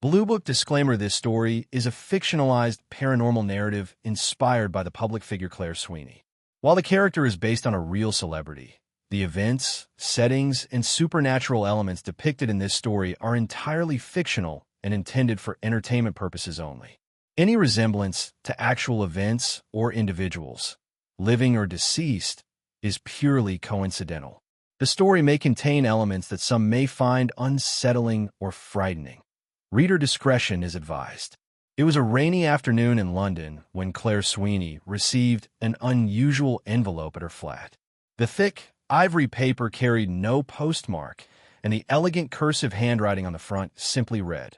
Blue Book disclaimer: this story is a fictionalized paranormal narrative inspired by the public figure Claire Sweeney. While the character is based on a real celebrity, the events, settings, and supernatural elements depicted in this story are entirely fictional and intended for entertainment purposes only. Any resemblance to actual events or individuals, living or deceased, is purely coincidental. The story may contain elements that some may find unsettling or frightening. Reader discretion is advised. It was a rainy afternoon in London when Claire Sweeney received an unusual envelope at her flat. The thick, ivory paper carried no postmark, and the elegant cursive handwriting on the front simply read,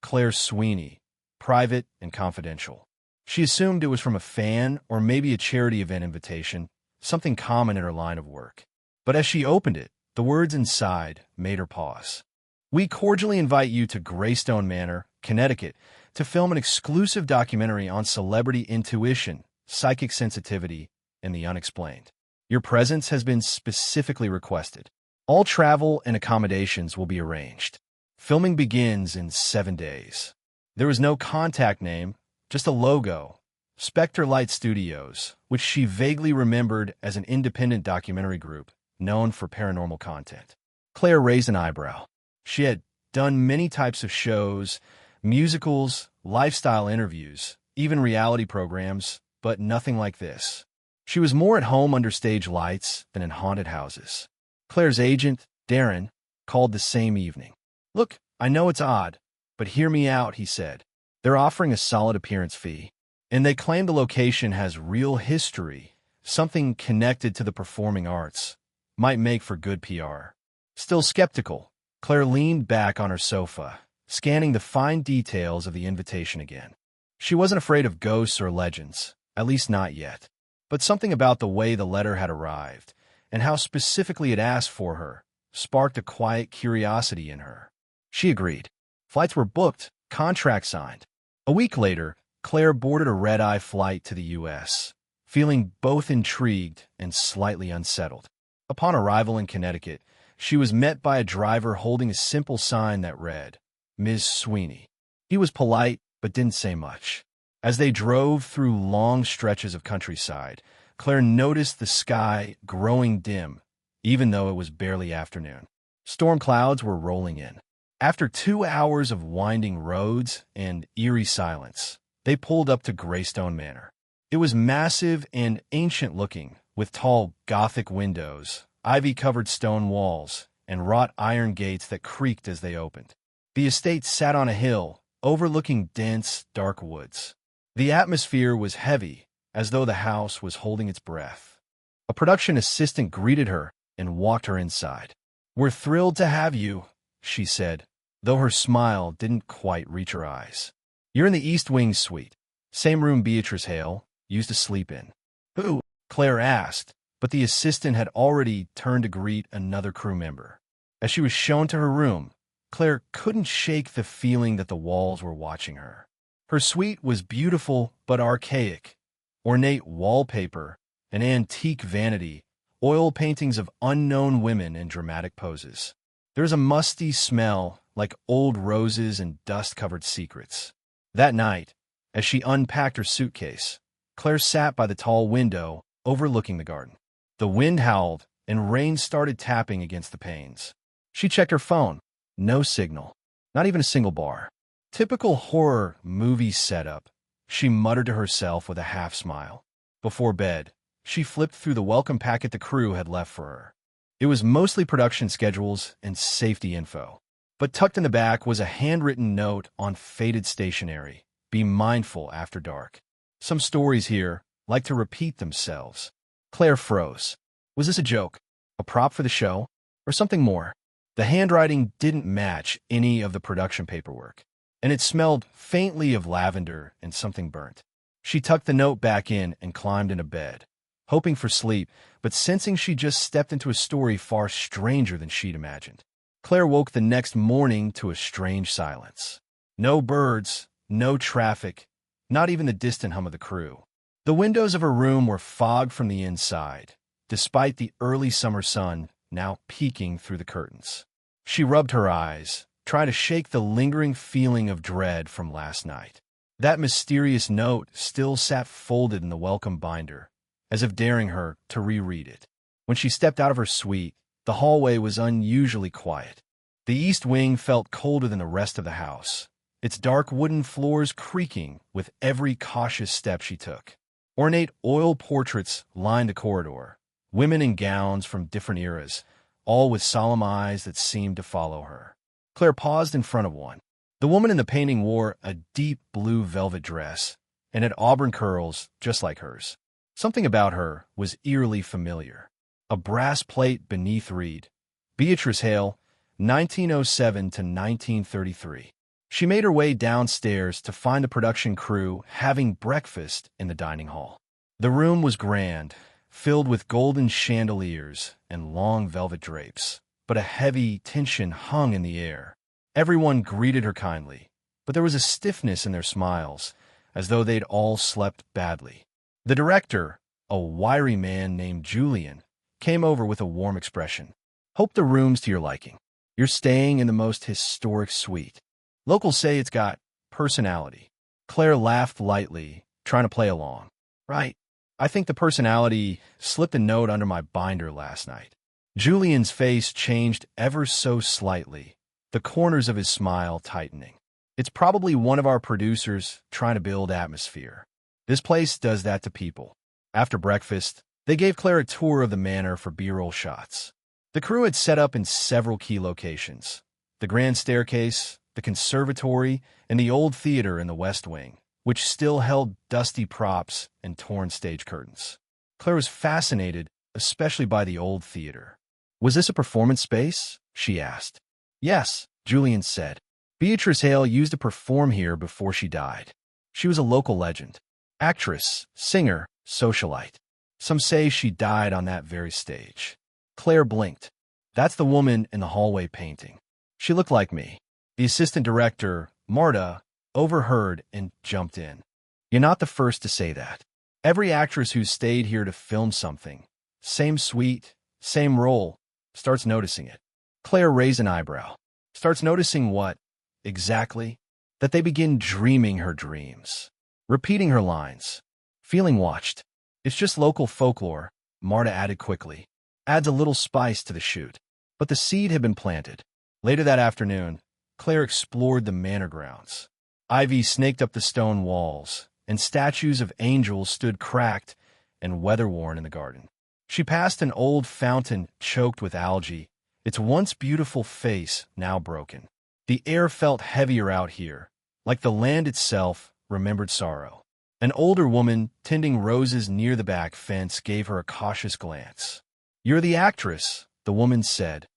"Claire Sweeney, private and confidential." She assumed it was from a fan or maybe a charity event invitation, something common in her line of work. But as she opened it, the words inside made her pause. "We cordially invite you to Greystone Manor, Connecticut, to film an exclusive documentary on celebrity intuition, psychic sensitivity, and the unexplained. Your presence has been specifically requested. All travel and accommodations will be arranged. Filming begins in 7 days." There was no contact name, just a logo, Spectre Light Studios, which she vaguely remembered as an independent documentary group known for paranormal content. Claire raised an eyebrow. She had done many types of shows, musicals, lifestyle interviews, even reality programs, but nothing like this. She was more at home under stage lights than in haunted houses. Claire's agent, Darren, called the same evening. "Look, I know it's odd, but hear me out," he said. "They're offering a solid appearance fee, and they claim the location has real history, something connected to the performing arts. Might make for good PR." Still skeptical, Claire leaned back on her sofa, scanning the fine details of the invitation again. She wasn't afraid of ghosts or legends, at least not yet. But something about the way the letter had arrived, and how specifically it asked for her, sparked a quiet curiosity in her. She agreed. Flights were booked, contract signed. A week later, Claire boarded a red-eye flight to the U.S., feeling both intrigued and slightly unsettled. Upon arrival in Connecticut, she was met by a driver holding a simple sign that read, "Ms. Sweeney." He was polite, but didn't say much. As they drove through long stretches of countryside, Claire noticed the sky growing dim, even though it was barely afternoon. Storm clouds were rolling in. After 2 hours of winding roads and eerie silence, they pulled up to Greystone Manor. It was massive and ancient-looking, with tall Gothic windows, ivy-covered stone walls, and wrought iron gates that creaked as they opened. The estate sat on a hill, overlooking dense, dark woods. The atmosphere was heavy, as though the house was holding its breath. A production assistant greeted her and walked her inside. "We're thrilled to have you," she said, though her smile didn't quite reach her eyes. "You're in the East Wing suite, same room Beatrice Hale used to sleep in." "Who?" Claire asked, but the assistant had already turned to greet another crew member. As she was shown to her room, Claire couldn't shake the feeling that the walls were watching her. Her suite was beautiful but archaic. Ornate wallpaper, an antique vanity, oil paintings of unknown women in dramatic poses. There was a musty smell like old roses and dust-covered secrets. That night, as she unpacked her suitcase, Claire sat by the tall window overlooking the garden. The wind howled, and rain started tapping against the panes. She checked her phone. No signal. Not even a single bar. Typical horror movie setup, she muttered to herself with a half-smile. Before bed, she flipped through the welcome packet the crew had left for her. It was mostly production schedules and safety info. But tucked in the back was a handwritten note on faded stationery. "Be mindful after dark. Some stories here like to repeat themselves." Claire froze. Was this a joke? A prop for the show? Or something more? The handwriting didn't match any of the production paperwork, and it smelled faintly of lavender and something burnt. She tucked the note back in and climbed into bed, hoping for sleep, but sensing she just stepped into a story far stranger than she'd imagined. Claire woke the next morning to a strange silence. No birds, no traffic, not even the distant hum of the crew. The windows of her room were fogged from the inside, despite the early summer sun now peeking through the curtains. She rubbed her eyes, try to shake the lingering feeling of dread from last night. That mysterious note still sat folded in the welcome binder, as if daring her to reread it. When she stepped out of her suite, the hallway was unusually quiet. The east wing felt colder than the rest of the house, its dark wooden floors creaking with every cautious step she took. Ornate oil portraits lined the corridor, women in gowns from different eras, all with solemn eyes that seemed to follow her. Claire paused in front of one. The woman in the painting wore a deep blue velvet dress and had auburn curls just like hers. Something about her was eerily familiar. A brass plate beneath read, Beatrice Hale, 1907 to 1933. She made her way downstairs to find the production crew having breakfast in the dining hall. The room was grand, filled with golden chandeliers and long velvet drapes, but a heavy tension hung in the air. Everyone greeted her kindly, but there was a stiffness in their smiles, as though they'd all slept badly. The director, a wiry man named Julian, came over with a warm expression. Hope the room's to your liking. You're staying in the most historic suite. Locals say it's got personality. Claire laughed lightly, trying to play along. Right. I think the personality slipped a note under my binder last night. Julian's face changed ever so slightly, the corners of his smile tightening. It's probably one of our producers trying to build atmosphere. This place does that to people. After breakfast, they gave Claire a tour of the manor for B-roll shots. The crew had set up in several key locations: the grand staircase, the conservatory, and the old theater in the West Wing, which still held dusty props and torn stage curtains. Claire was fascinated, especially by the old theater. Was this a performance space? She asked. Yes, Julian said. Beatrice Hale used to perform here before she died. She was a local legend. Actress, singer, socialite. Some say she died on that very stage. Claire blinked. That's the woman in the hallway painting. She looked like me. The assistant director, Marta, overheard and jumped in. You're not the first to say that. Every actress who's stayed here to film something, same suite, same role, starts noticing it. Claire raised an eyebrow. Starts noticing what, exactly? That they begin dreaming her dreams, repeating her lines, feeling watched. It's just local folklore, Marta added quickly. Adds a little spice to the shoot. But the seed had been planted. Later that afternoon, Claire explored the manor grounds. Ivy snaked up the stone walls, and statues of angels stood cracked and weather-worn in the garden. She passed an old fountain choked with algae, its once beautiful face now broken. The air felt heavier out here, like the land itself remembered sorrow. An older woman tending roses near the back fence gave her a cautious glance. You're the actress, the woman said,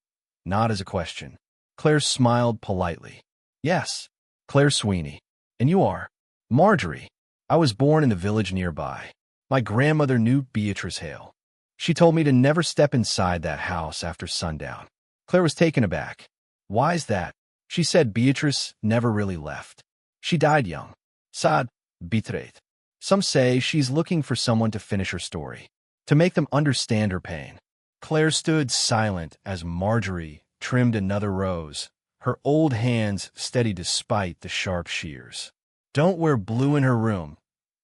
not as a question. Claire smiled politely. Yes, Claire Sweeney. And you are? Marjorie. I was born in the village nearby. My grandmother knew Beatrice Hale. She told me to never step inside that house after sundown. Claire was taken aback. Why's that? She said Beatrice never really left. She died young. Sad, betrayed. Some say she's looking for someone to finish her story, to make them understand her pain. Claire stood silent as Marjorie trimmed another rose, her old hands steady despite the sharp shears. Don't wear blue in her room,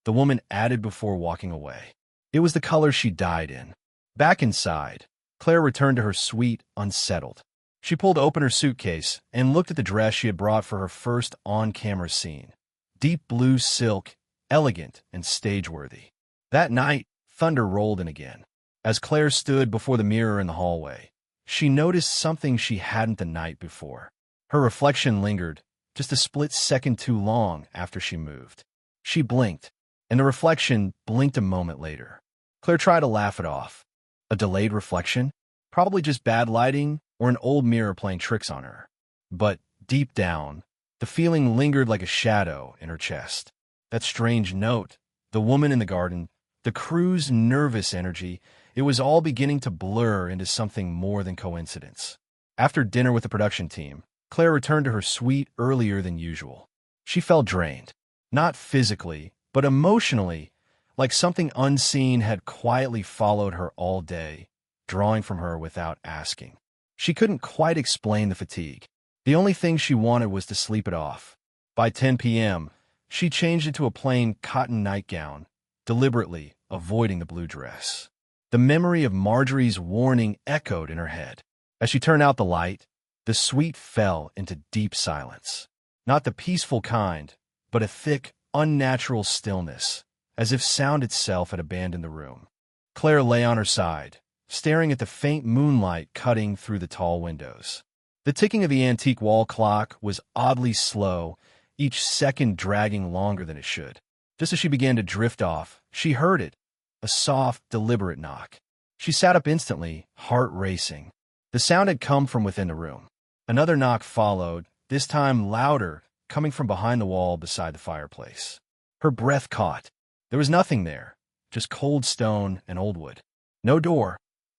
the woman added before walking away. It was the color she died in. Back inside, Claire returned to her suite unsettled. She pulled open her suitcase and looked at the dress she had brought for her first on-camera scene. Deep blue silk, elegant and stage-worthy. That night, thunder rolled in again. As Claire stood before the mirror in the hallway, she noticed something she hadn't the night before. Her reflection lingered, just a split second too long after she moved. She blinked, and the reflection blinked a moment later. Claire tried to laugh it off. A delayed reflection? Probably just bad lighting or an old mirror playing tricks on her. But deep down, the feeling lingered like a shadow in her chest. That strange note, the woman in the garden, the crew's nervous energy, it was all beginning to blur into something more than coincidence. After dinner with the production team, Claire returned to her suite earlier than usual. She felt drained, not physically, but emotionally, like something unseen had quietly followed her all day, drawing from her without asking. She couldn't quite explain the fatigue. The only thing she wanted was to sleep it off. By 10 p.m., she changed into a plain cotton nightgown, deliberately avoiding the blue dress. The memory of Marjorie's warning echoed in her head. As she turned out the light, the suite fell into deep silence. Not the peaceful kind, but a thick, unnatural stillness, as if sound itself had abandoned the room. Claire lay on her side, staring at the faint moonlight cutting through the tall windows. The ticking of the antique wall clock was oddly slow, each second dragging longer than it should. Just as she began to drift off, she heard it, a soft, deliberate knock. She sat up instantly, heart racing. The sound had come from within the room. Another knock followed, this time louder, coming from behind the wall beside the fireplace. Her breath caught. There was nothing there, just cold stone and old wood. No door,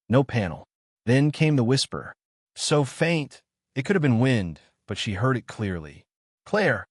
no panel. Then came the whisper. So faint, it could have been wind, but she heard it clearly. "Claire!"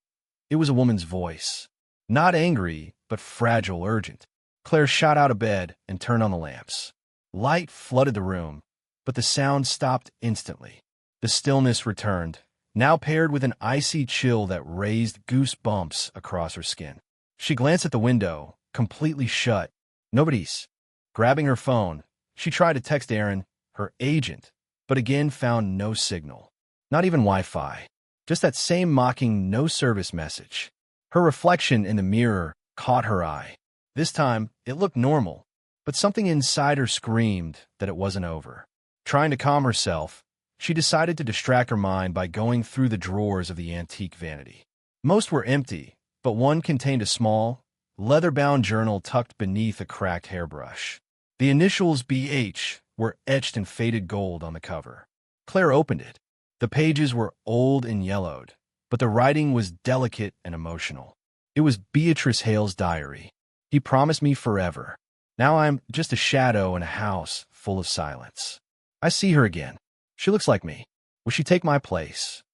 It was a woman's voice. Not angry, but fragile, urgent. Claire shot out of bed and turned on the lamps. Light flooded the room, but the sound stopped instantly. The stillness returned, now paired with an icy chill that raised goosebumps across her skin. She glanced at the window, completely shut. Nobody's. Grabbing her phone, she tried to text Aaron, her agent, but again found no signal. Not even Wi-Fi. Just that same mocking no-service message. Her reflection in the mirror caught her eye. This time, it looked normal, but something inside her screamed that it wasn't over. Trying to calm herself, she decided to distract her mind by going through the drawers of the antique vanity. Most were empty, but one contained a small, leather-bound journal tucked beneath a cracked hairbrush. The initials BH were etched in faded gold on the cover. Claire opened it. The pages were old and yellowed, but the writing was delicate and emotional. It was Beatrice Hale's diary. "He promised me forever. Now I'm just a shadow in a house full of silence. I see her again. She looks like me. Will she take my place?"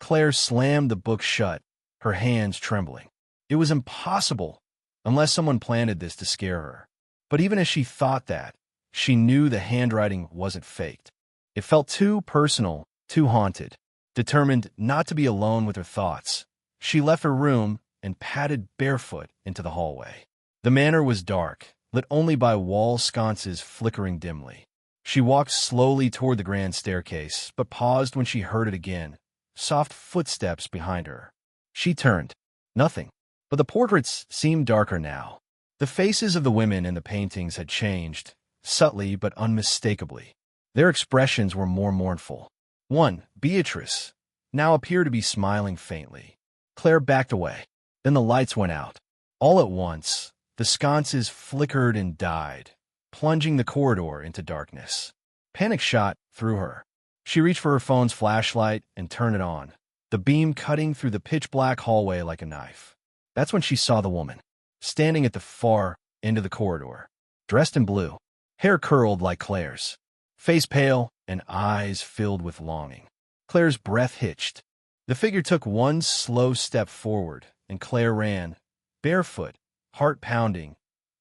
Claire slammed the book shut, her hands trembling. It was impossible, unless someone planted this to scare her. But even as she thought that, she knew the handwriting wasn't faked. It felt too personal, too haunted. Determined not to be alone with her thoughts, she left her room and padded barefoot into the hallway. The manor was dark, lit only by wall sconces flickering dimly. She walked slowly toward the grand staircase, but paused when she heard it again, soft footsteps behind her. She turned. Nothing. But the portraits seemed darker now. The faces of the women in the paintings had changed, subtly but unmistakably. Their expressions were more mournful. One, Beatrice, now appeared to be smiling faintly. Claire backed away. Then the lights went out. All at once, the sconces flickered and died, plunging the corridor into darkness. Panic shot through her. She reached for her phone's flashlight and turned it on, the beam cutting through the pitch-black hallway like a knife. That's when she saw the woman, standing at the far end of the corridor, dressed in blue, hair curled like Claire's, face pale and eyes filled with longing. Claire's breath hitched. The figure took one slow step forward, and Claire ran, barefoot, heart pounding,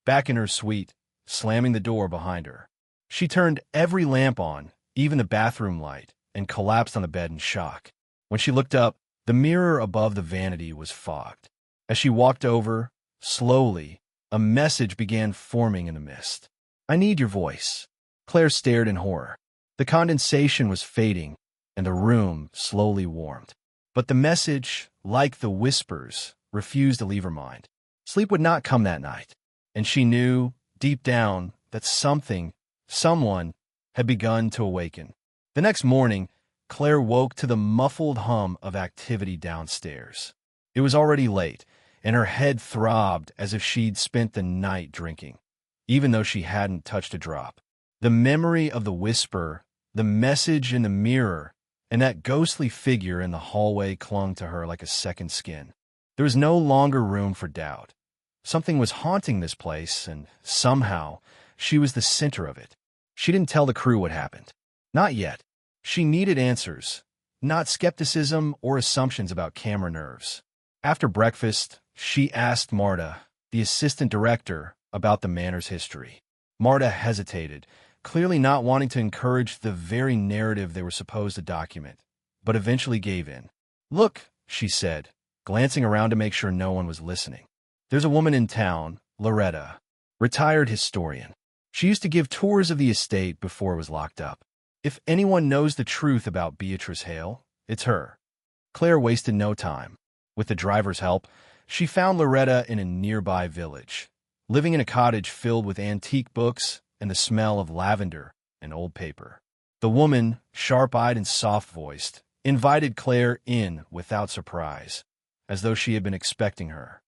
back in her suite, slamming the door behind her. She turned every lamp on, even the bathroom light, and collapsed on the bed in shock. When she looked up, the mirror above the vanity was fogged. As she walked over, slowly, a message began forming in the mist. "I need your voice." Claire stared in horror. The condensation was fading, and the room slowly warmed. But the message, like the whispers, refused to leave her mind. Sleep would not come that night, and she knew, deep down, that someone, had begun to awaken. The next morning, Claire woke to the muffled hum of activity downstairs. It was already late, and her head throbbed as if she'd spent the night drinking, even though she hadn't touched a drop. The memory of the whisper, the message in the mirror, and that ghostly figure in the hallway clung to her like a second skin. There was no longer room for doubt. Something was haunting this place, and somehow, she was the center of it. She didn't tell the crew what happened. Not yet. She needed answers, not skepticism or assumptions about camera nerves. After breakfast, she asked Marta, the assistant director, about the manor's history. Marta hesitated, clearly not wanting to encourage the very narrative they were supposed to document. but eventually gave in. "Look," she said, glancing around to make sure no one was listening. "There's a woman in town, Loretta, retired historian. She used to give tours of the estate before it was locked up. If anyone knows the truth about Beatrice Hale, it's her." Claire wasted no time. With the driver's help, she found Loretta in a nearby village, living in a cottage filled with antique books and the smell of lavender and old paper. The woman, sharp-eyed and soft-voiced, invited Claire in without surprise, as though she had been expecting her.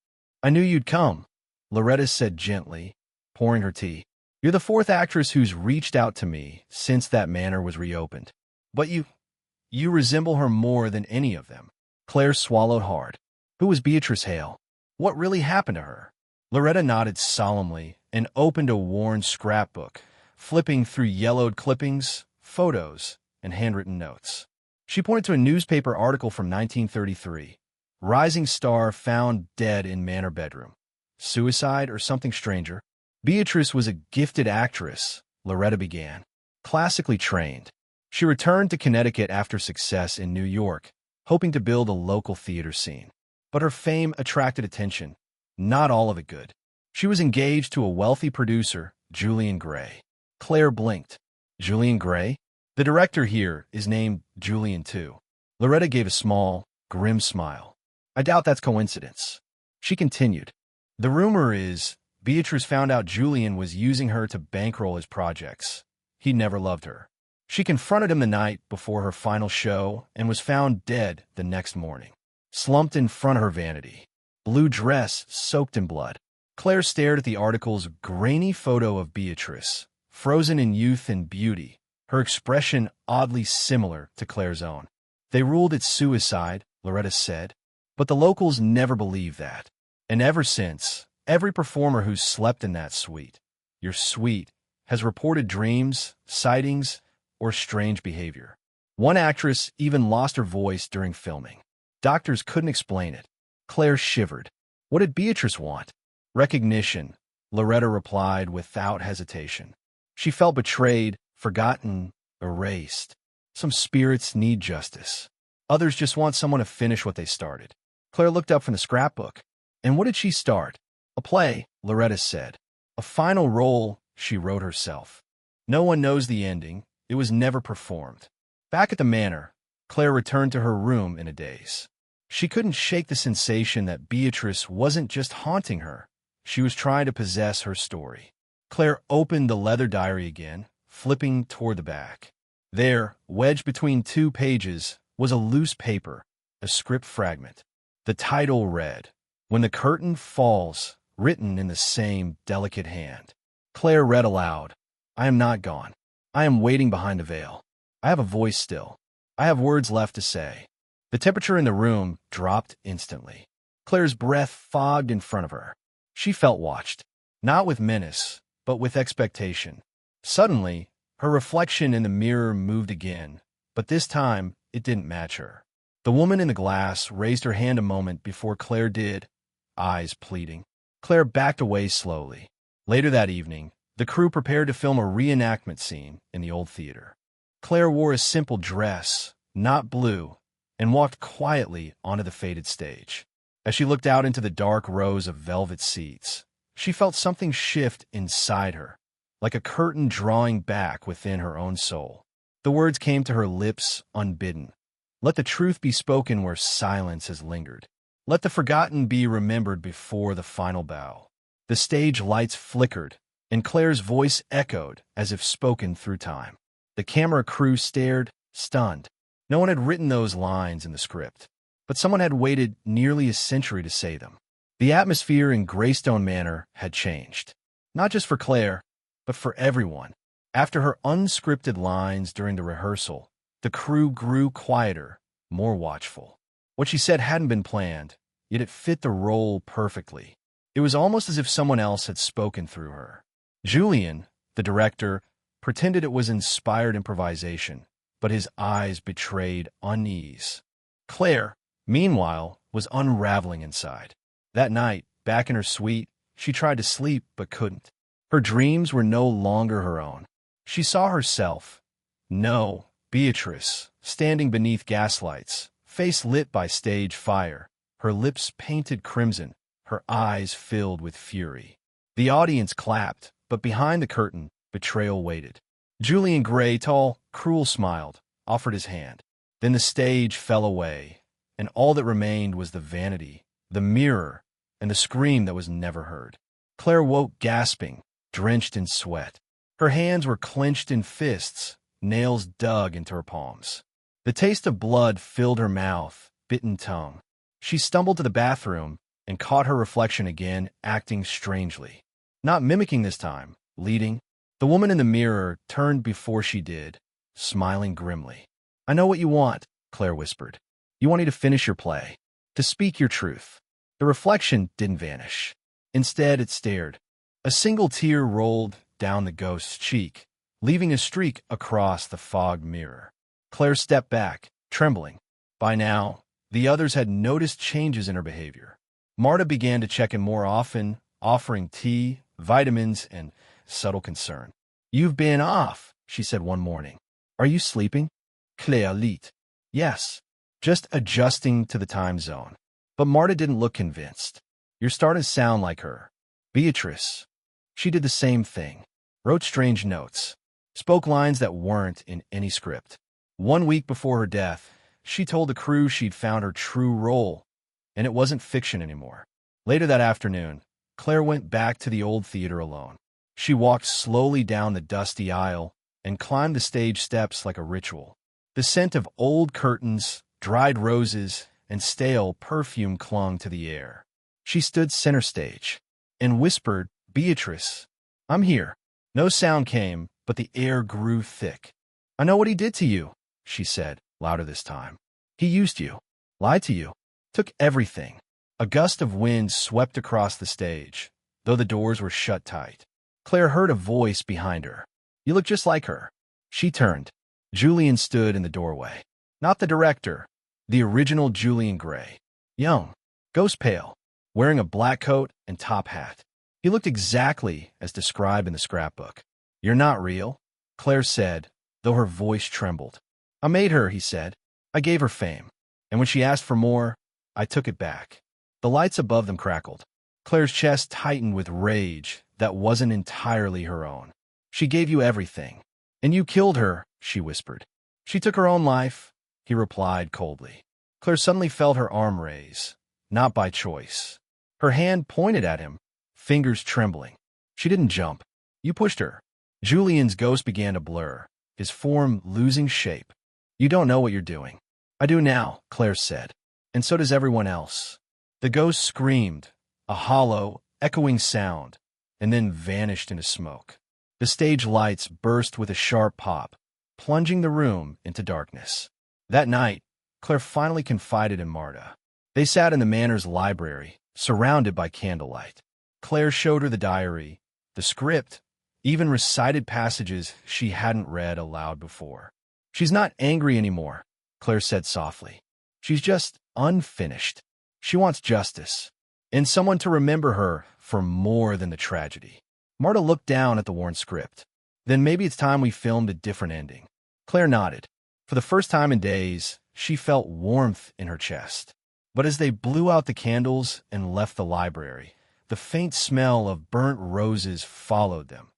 "I knew you'd come," Loretta said gently, pouring her tea. "You're the fourth actress who's reached out to me since that manor was reopened. But you resemble her more than any of them." Claire swallowed hard. Who was Beatrice Hale? What really happened to her? Loretta nodded solemnly and opened a worn scrapbook, flipping through yellowed clippings, photos, and handwritten notes. She pointed to a newspaper article from 1933. "Rising star found dead in manor bedroom. Suicide or something stranger?" Beatrice was a gifted actress, Loretta began. Classically trained. She returned to Connecticut after success in New York, hoping to build a local theater scene. But her fame attracted attention, not all of it good. She was engaged to a wealthy producer, Julian Gray. Claire blinked. "Julian Gray? The director here is named Julian too." Loretta gave a small, grim smile. "I doubt that's coincidence." She continued. "The rumor is Beatrice found out Julian was using her to bankroll his projects. He never loved her. She confronted him the night before her final show and was found dead the next morning, slumped in front of her vanity, blue dress soaked in blood." Claire stared at the article's grainy photo of Beatrice, frozen in youth and beauty, her expression oddly similar to Claire's own. "They ruled it suicide," Loretta said, "but the locals never believed that. And ever since, every performer who's slept in that suite, your suite, has reported dreams, sightings, or strange behavior. One actress even lost her voice during filming. Doctors couldn't explain it." Claire shivered. What did Beatrice want? "Recognition," Loretta replied without hesitation. She felt betrayed, forgotten, erased. Some spirits need justice. Others just want someone to finish what they started. Claire looked up from the scrapbook. "And what did she start?" "A play," Loretta said. "A final role she wrote herself. No one knows the ending. It was never performed." Back at the manor, Claire returned to her room in a daze. She couldn't shake the sensation that Beatrice wasn't just haunting her. She was trying to possess her story. Claire opened the leather diary again, flipping toward the back. There, wedged between two pages, was a loose paper, a script fragment. The title read, "When the Curtain Falls," written in the same delicate hand. Claire read aloud, "I am not gone. I am waiting behind the veil. I have a voice still. I have words left to say." The temperature in the room dropped instantly. Claire's breath fogged in front of her. She felt watched, not with menace, but with expectation. Suddenly, her reflection in the mirror moved again, but this time it didn't match her. The woman in the glass raised her hand a moment before Claire did, eyes pleading. Claire backed away slowly. Later that evening, the crew prepared to film a reenactment scene in the old theater. Claire wore a simple dress, not blue, and walked quietly onto the faded stage. As she looked out into the dark rows of velvet seats, she felt something shift inside her, like a curtain drawing back within her own soul. The words came to her lips unbidden. "Let the truth be spoken where silence has lingered. Let the forgotten be remembered before the final bow." The stage lights flickered, and Claire's voice echoed as if spoken through time. The camera crew stared, stunned. No one had written those lines in the script, but someone had waited nearly a century to say them. The atmosphere in Greystone Manor had changed, not just for Claire, but for everyone. After her unscripted lines during the rehearsal, the crew grew quieter, more watchful. What she said hadn't been planned, yet it fit the role perfectly. It was almost as if someone else had spoken through her. Julian, the director, pretended it was inspired improvisation, but his eyes betrayed unease. Claire, meanwhile, was unraveling inside. That night, back in her suite, she tried to sleep but couldn't. Her dreams were no longer her own. She saw herself, no, Beatrice, standing beneath gaslights, face lit by stage fire, her lips painted crimson, her eyes filled with fury. The audience clapped, but behind the curtain, betrayal waited. Julian Gray, tall, cruel, smiled, offered his hand. Then the stage fell away, and all that remained was the vanity, the mirror, and the scream that was never heard. Claire woke gasping, drenched in sweat. Her hands were clenched in fists, nails dug into her palms. The taste of blood filled her mouth, bitten tongue. She stumbled to the bathroom and caught her reflection again, acting strangely. Not mimicking this time, leading. The woman in the mirror turned before she did, smiling grimly. "I know what you want," Claire whispered. "You want me to finish your play, to speak your truth." The reflection didn't vanish. Instead, it stared. A single tear rolled down the ghost's cheek, leaving a streak across the fogged mirror. Claire stepped back, trembling. By now, the others had noticed changes in her behavior. Marta began to check in more often, offering tea, vitamins, and subtle concern. "You've been off," she said one morning. "Are you sleeping?" Claire lit. "Yes, just adjusting to the time zone." But Marta didn't look convinced. "You're starting to sound like her." Beatrice. She did the same thing. Wrote strange notes. Spoke lines that weren't in any script. 1 week before her death, she told the crew she'd found her true role, and it wasn't fiction anymore. Later that afternoon, Claire went back to the old theater alone. She walked slowly down the dusty aisle and climbed the stage steps like a ritual. The scent of old curtains, dried roses, and stale perfume clung to the air. She stood center stage and whispered, "Beatrice, I'm here." No sound came, but the air grew thick. "I know what he did to you," she said, louder this time. "He used you, lied to you, took everything." A gust of wind swept across the stage, though the doors were shut tight. Claire heard a voice behind her. "You look just like her." She turned. Julian stood in the doorway. Not the director, the original Julian Gray. Young, ghost pale, wearing a black coat and top hat. He looked exactly as described in the scrapbook. "You're not real," Claire said, though her voice trembled. "I made her," he said. "I gave her fame. And when she asked for more, I took it back." The lights above them crackled. Claire's chest tightened with rage that wasn't entirely her own. "She gave you everything. And you killed her," she whispered. "She took her own life," he replied coldly. Claire suddenly felt her arm raise, not by choice. Her hand pointed at him, fingers trembling. She didn't jump. "You pushed her." Julian's ghost began to blur, his form losing shape. "You don't know what you're doing." "I do now," Claire said. "And so does everyone else." The ghost screamed, a hollow, echoing sound, and then vanished into smoke. The stage lights burst with a sharp pop, plunging the room into darkness. That night, Claire finally confided in Marta. They sat in the manor's library, surrounded by candlelight. Claire showed her the diary, the script, even recited passages she hadn't read aloud before. "She's not angry anymore," Claire said softly. "She's just unfinished. She wants justice, and someone to remember her for more than the tragedy." Marta looked down at the worn script. "Then maybe it's time we filmed a different ending." Claire nodded. For the first time in days, she felt warmth in her chest. But as they blew out the candles and left the library, the faint smell of burnt roses followed them,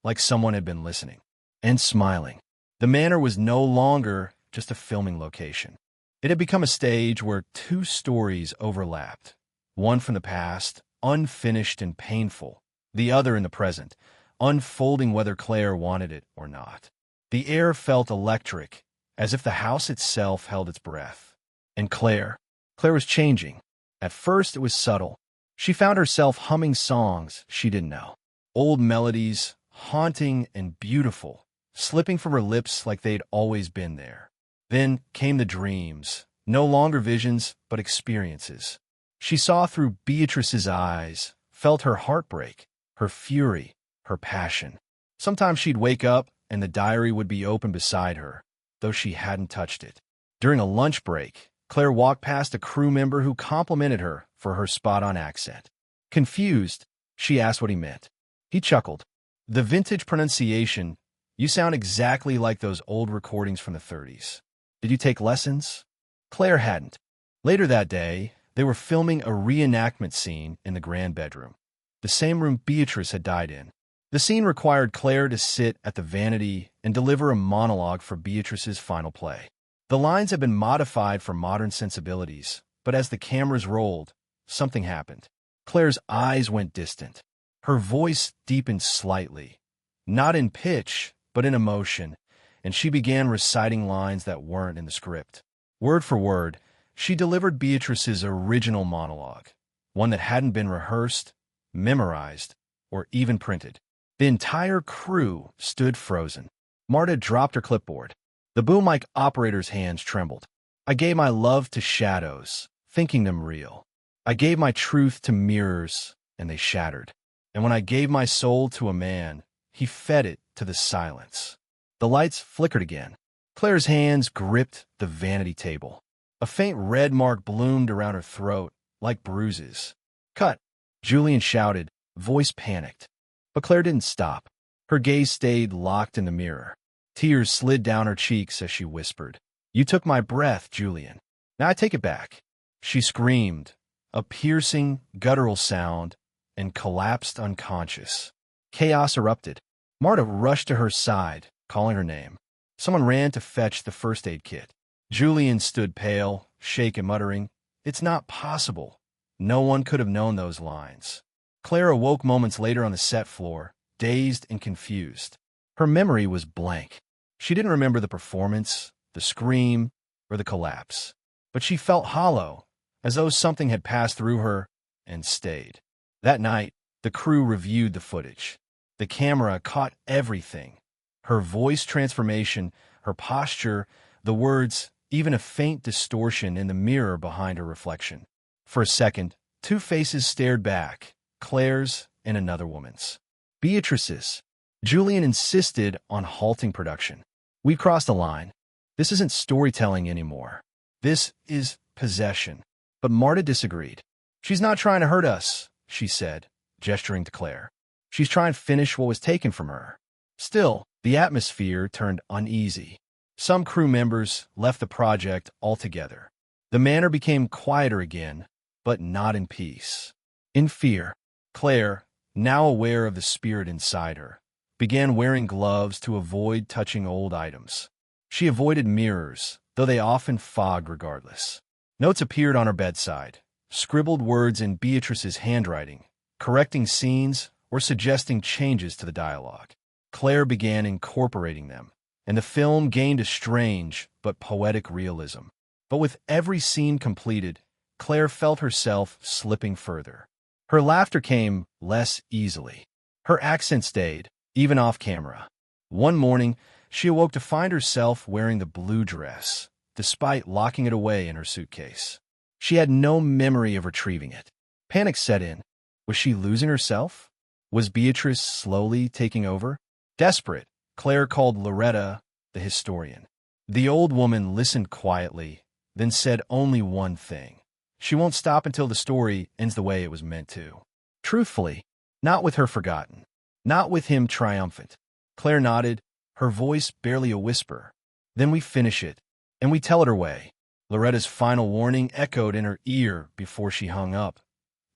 like someone had been listening and smiling. The manor was no longer just a filming location. It had become a stage where two stories overlapped, one from the past, unfinished and painful, the other in the present, unfolding whether Claire wanted it or not. The air felt electric, as if the house itself held its breath. And Claire was changing. At first it was subtle. She found herself humming songs she didn't know. Old melodies, haunting and beautiful, slipping from her lips like they'd always been there. Then came the dreams, no longer visions, but experiences. She saw through Beatrice's eyes, felt her heartbreak, her fury, her passion. Sometimes she'd wake up and the diary would be open beside her, though she hadn't touched it. During a lunch break, Claire walked past a crew member who complimented her for her spot-on accent. Confused, she asked what he meant. He chuckled. "The vintage pronunciation, you sound exactly like those old recordings from the 30s. Did you take lessons? Claire hadn't. Later that day, they were filming a reenactment scene in the grand bedroom, the same room Beatrice had died in. The scene required Claire to sit at the vanity and deliver a monologue for Beatrice's final play. The lines had been modified for modern sensibilities, but as the cameras rolled, something happened. Claire's eyes went distant. Her voice deepened slightly, not in pitch, but in emotion, and she began reciting lines that weren't in the script. Word for word, she delivered Beatrice's original monologue, one that hadn't been rehearsed, memorized, or even printed. The entire crew stood frozen. Marta dropped her clipboard. The boom mic operator's hands trembled. I gave my love to shadows, thinking them real. I gave my truth to mirrors, and they shattered. And when I gave my soul to a man, he fed it to the silence. The lights flickered again. Claire's hands gripped the vanity table. A faint red mark bloomed around her throat, like bruises. Cut! Julian shouted, voice panicked. But Claire didn't stop. Her gaze stayed locked in the mirror. Tears slid down her cheeks as she whispered, You took my breath, Julian. Now I take it back. She screamed, a piercing, guttural sound, and collapsed unconscious. Chaos erupted. Marta rushed to her side, calling her name. Someone ran to fetch the first aid kit. Julian stood pale, shaken, muttering, It's not possible. No one could have known those lines. Claire awoke moments later on the set floor, dazed and confused. Her memory was blank. She didn't remember the performance, the scream, or the collapse. But she felt hollow, as though something had passed through her and stayed. That night, the crew reviewed the footage. The camera caught everything. Her voice transformation, her posture, the words, even a faint distortion in the mirror behind her reflection. For a second, two faces stared back, Claire's and another woman's. Beatrice's. Julian insisted on halting production. We crossed a line. This isn't storytelling anymore. This is possession. But Marta disagreed. She's not trying to hurt us, she said, gesturing to Claire. She's trying to finish what was taken from her. Still, the atmosphere turned uneasy. Some crew members left the project altogether. The manor became quieter again, but not in peace. In fear, Claire, now aware of the spirit inside her, began wearing gloves to avoid touching old items. She avoided mirrors, though they often fogged regardless. Notes appeared on her bedside, scribbled words in Beatrice's handwriting, correcting scenes or suggesting changes to the dialogue. Claire began incorporating them, and the film gained a strange but poetic realism. But with every scene completed, Claire felt herself slipping further. Her laughter came less easily. Her accent stayed, even off camera. One morning, she awoke to find herself wearing the blue dress, despite locking it away in her suitcase. She had no memory of retrieving it. Panic set in. Was she losing herself? Was Beatrice slowly taking over? Desperate, Claire called Loretta, the historian. The old woman listened quietly, then said only one thing. She won't stop until the story ends the way it was meant to. Truthfully, not with her forgotten, not with him triumphant. Claire nodded, her voice barely a whisper. Then we finish it, and we tell it her way. Loretta's final warning echoed in her ear before she hung up.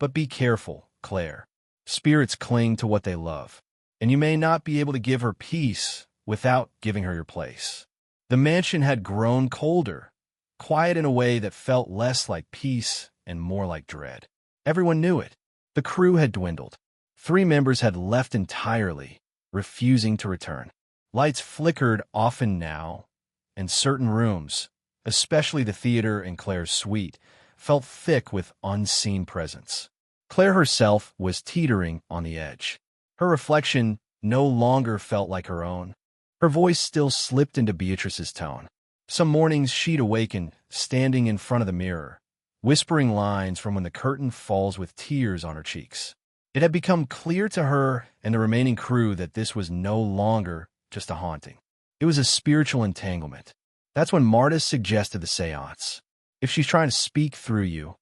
But be careful, Claire. Spirits cling to what they love, and you may not be able to give her peace without giving her your place. The mansion had grown colder, quiet in a way that felt less like peace and more like dread. Everyone knew it. The crew had dwindled. 3 members had left entirely, refusing to return. Lights flickered often now, and certain rooms, especially the theater and Claire's suite, felt thick with unseen presence. Claire herself was teetering on the edge. Her reflection no longer felt like her own. Her voice still slipped into Beatrice's tone. Some mornings she'd awaken, standing in front of the mirror, whispering lines from When the Curtain Falls with tears on her cheeks. It had become clear to her and the remaining crew that this was no longer just a haunting. It was a spiritual entanglement. That's when Marta suggested the seance. If she's trying to speak through you,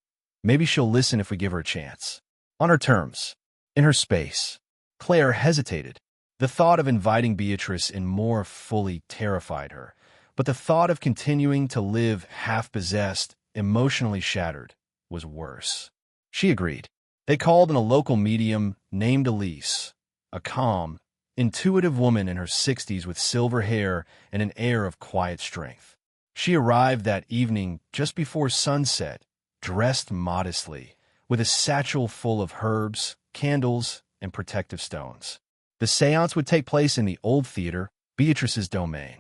maybe she'll listen if we give her a chance. On her terms, in her space. Claire hesitated. The thought of inviting Beatrice in more fully terrified her, But the thought of continuing to live half-possessed, emotionally shattered, was worse. She agreed. They called in a local medium named Elise, a calm, intuitive woman in her 60s with silver hair and an air of quiet strength. She arrived that evening just before sunset, dressed modestly, with a satchel full of herbs, candles, and protective stones. The seance would take place in the old theater, Beatrice's domain.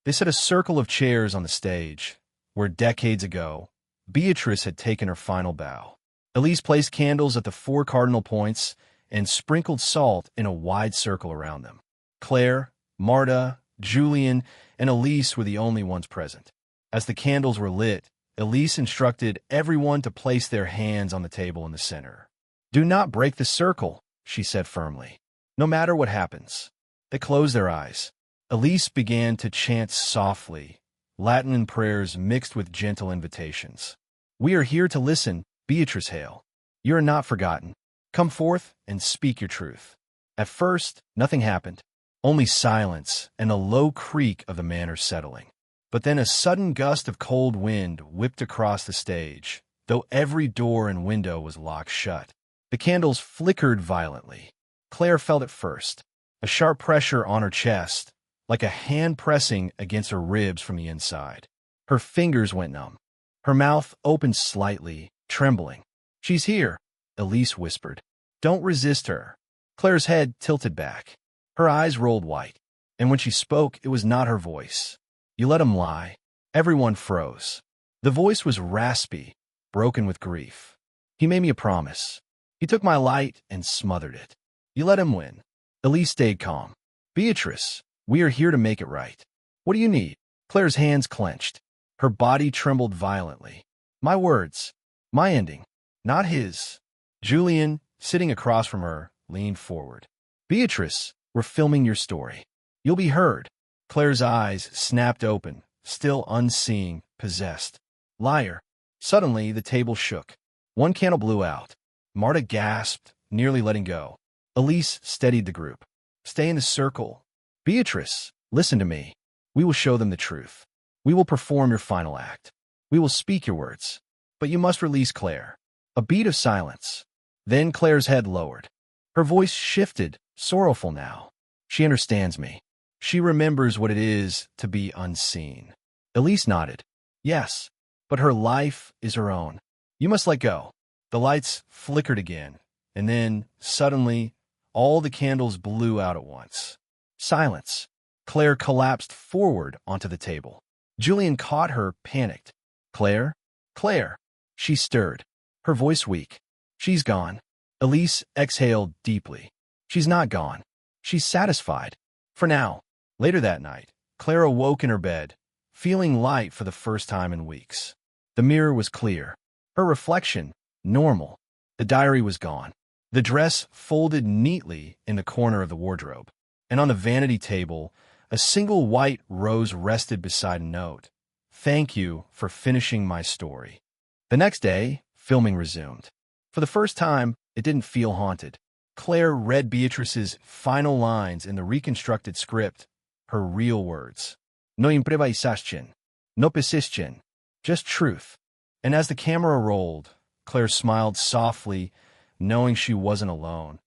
They set a circle of chairs on the stage, where decades ago, Beatrice had taken her final bow. Elise placed candles at the 4 cardinal points and sprinkled salt in a wide circle around them. Claire, Marta, Julian, and Elise were the only ones present. As the candles were lit, Elise instructed everyone to place their hands on the table in the center. "Do not break the circle," she said firmly. "No matter what happens." They closed their eyes. Elise began to chant softly, Latin prayers mixed with gentle invitations. "We are here to listen, Beatrice Hale. You are not forgotten. Come forth and speak your truth." At first, nothing happened, only silence and a low creak of the manor settling. But then a sudden gust of cold wind whipped across the stage, though every door and window was locked shut. The candles flickered violently. Claire felt it first, a sharp pressure on her chest, like a hand pressing against her ribs from the inside. Her fingers went numb. Her mouth opened slightly, trembling. "She's here," Elise whispered. "Don't resist her." Claire's head tilted back. Her eyes rolled white, and when she spoke, it was not her voice. "You let him lie." Everyone froze. The voice was raspy, broken with grief. "He made me a promise. He took my light and smothered it. You let him win." Elise stayed calm. "Beatrice, we are here to make it right. What do you need?" Claire's hands clenched. Her body trembled violently. "My words. My ending. Not his." Julian, sitting across from her, leaned forward. "Beatrice, we're filming your story. You'll be heard." Claire's eyes snapped open, still unseeing, possessed. "Liar." Suddenly, the table shook. One candle blew out. Marta gasped, nearly letting go. Elise steadied the group. "Stay in the circle. Beatrice, listen to me. We will show them the truth. We will perform your final act. We will speak your words. But you must release Claire." A beat of silence. Then Claire's head lowered. Her voice shifted, sorrowful now. "She understands me. She remembers what it is to be unseen." Elise nodded. "Yes, but her life is her own. You must let go." The lights flickered again, and then, suddenly, all the candles blew out at once. Silence. Claire collapsed forward onto the table. Julian caught her, panicked. "Claire? Claire!" She stirred, her voice weak. "She's gone." Elise exhaled deeply. "She's not gone. She's satisfied. For now." Later that night, Claire awoke in her bed, feeling light for the first time in weeks. The mirror was clear. Her reflection, normal. The diary was gone. The dress folded neatly in the corner of the wardrobe. And on the vanity table, a single white rose rested beside a note. "Thank you for finishing my story." The next day, filming resumed. For the first time, it didn't feel haunted. Claire read Beatrice's final lines in the reconstructed script, her real words. "No improvisación, no persistion, just truth." And as the camera rolled, Claire smiled softly, knowing she wasn't alone.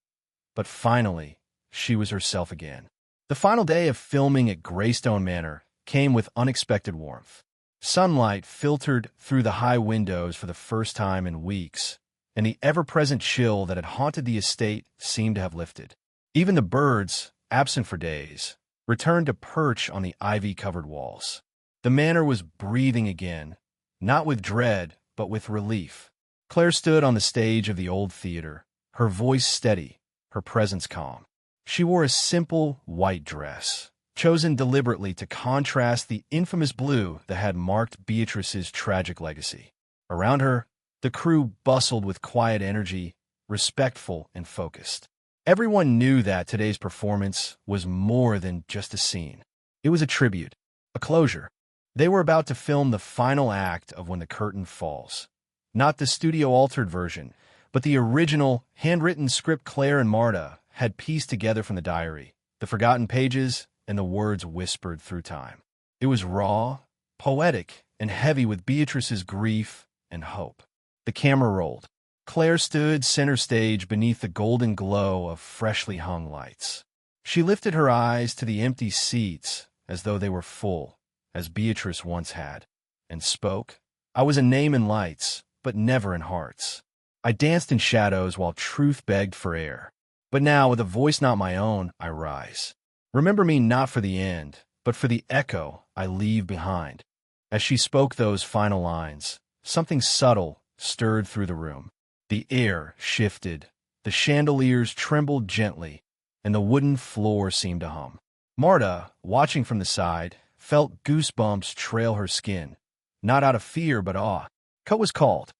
But finally, she was herself again. The final day of filming at Greystone Manor came with unexpected warmth. Sunlight filtered through the high windows for the first time in weeks, and the ever-present chill that had haunted the estate seemed to have lifted. Even the birds, absent for days, returned to perch on the ivy-covered walls. The manor was breathing again, not with dread, but with relief. Claire stood on the stage of the old theater, her voice steady, her presence calm. She wore a simple white dress, chosen deliberately to contrast the infamous blue that had marked Beatrice's tragic legacy. Around her, the crew bustled with quiet energy, respectful and focused. Everyone knew that today's performance was more than just a scene. It was a tribute, a closure. They were about to film the final act of When the Curtain Falls. Not the studio-altered version, but the original, handwritten script Claire and Marta had pieced together from the diary, the forgotten pages, and the words whispered through time. It was raw, poetic, and heavy with Beatrice's grief and hope. The camera rolled. Claire stood center stage beneath the golden glow of freshly hung lights. She lifted her eyes to the empty seats as though they were full, as Beatrice once had, and spoke. I was a name in lights, but never in hearts. I danced in shadows while truth begged for air. But now, with a voice not my own, I rise. Remember me not for the end, but for the echo I leave behind. As she spoke those final lines, something subtle stirred through the room. The air shifted, the chandeliers trembled gently, and the wooden floor seemed to hum. Marta, watching from the side, felt goosebumps trail her skin, not out of fear but awe. Cut was called.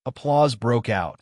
Applause broke out,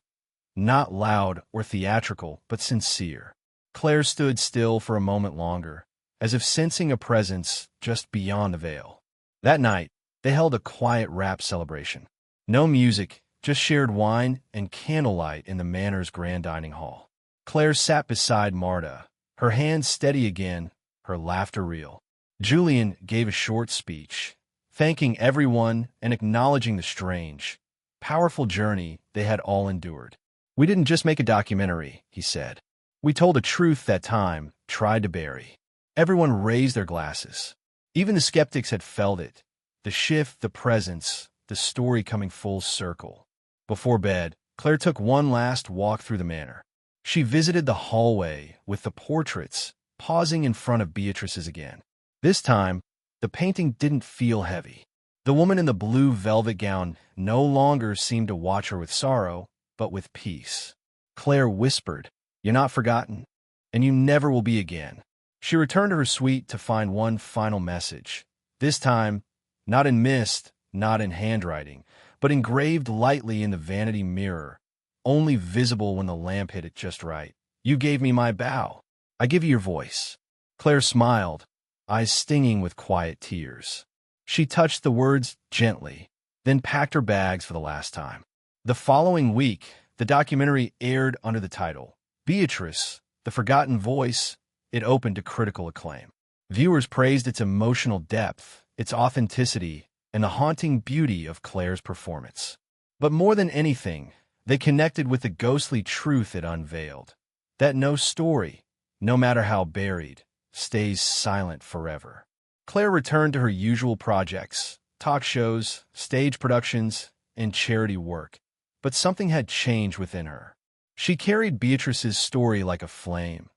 not loud or theatrical, but sincere. Claire stood still for a moment longer, as if sensing a presence just beyond the veil. That night, they held a quiet wrap celebration. No music, just shared wine and candlelight in the Manor's grand dining hall. Claire sat beside Marta, her hands steady again, her laughter real. Julian gave a short speech, thanking everyone and acknowledging the strange, powerful journey they had all endured. We didn't just make a documentary, he said. We told a truth that time tried to bury. Everyone raised their glasses. Even the skeptics had felt it. The shift, the presence, the story coming full circle. Before bed, Claire took one last walk through the manor. She visited the hallway with the portraits, pausing in front of Beatrice's again. This time, the painting didn't feel heavy. The woman in the blue velvet gown no longer seemed to watch her with sorrow, but with peace. Claire whispered, "You're not forgotten, and you never will be again." She returned to her suite to find one final message. This time, not in mist, not in handwriting, but engraved lightly in the vanity mirror, only visible when the lamp hit it just right. "You gave me my bow. I give you your voice." Claire smiled, eyes stinging with quiet tears. She touched the words gently, then packed her bags for the last time. The following week, the documentary aired under the title, Beatrice, the Forgotten Voice. It opened to critical acclaim. Viewers praised its emotional depth, its authenticity, and the haunting beauty of Claire's performance. But more than anything, they connected with the ghostly truth it unveiled, that no story, no matter how buried, stays silent forever. Claire returned to her usual projects, talk shows, stage productions, and charity work, but something had changed within her. She carried Beatrice's story like a flame,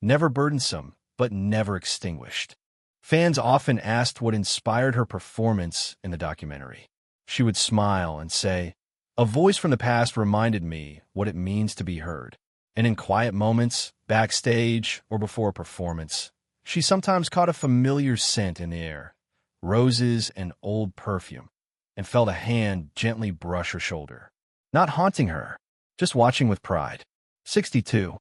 never burdensome, but never extinguished. Fans often asked what inspired her performance in the documentary. She would smile and say, "A voice from the past reminded me what it means to be heard." And in quiet moments, backstage or before a performance, she sometimes caught a familiar scent in the air, roses and old perfume, and felt a hand gently brush her shoulder. Not haunting her, just watching with pride. 62.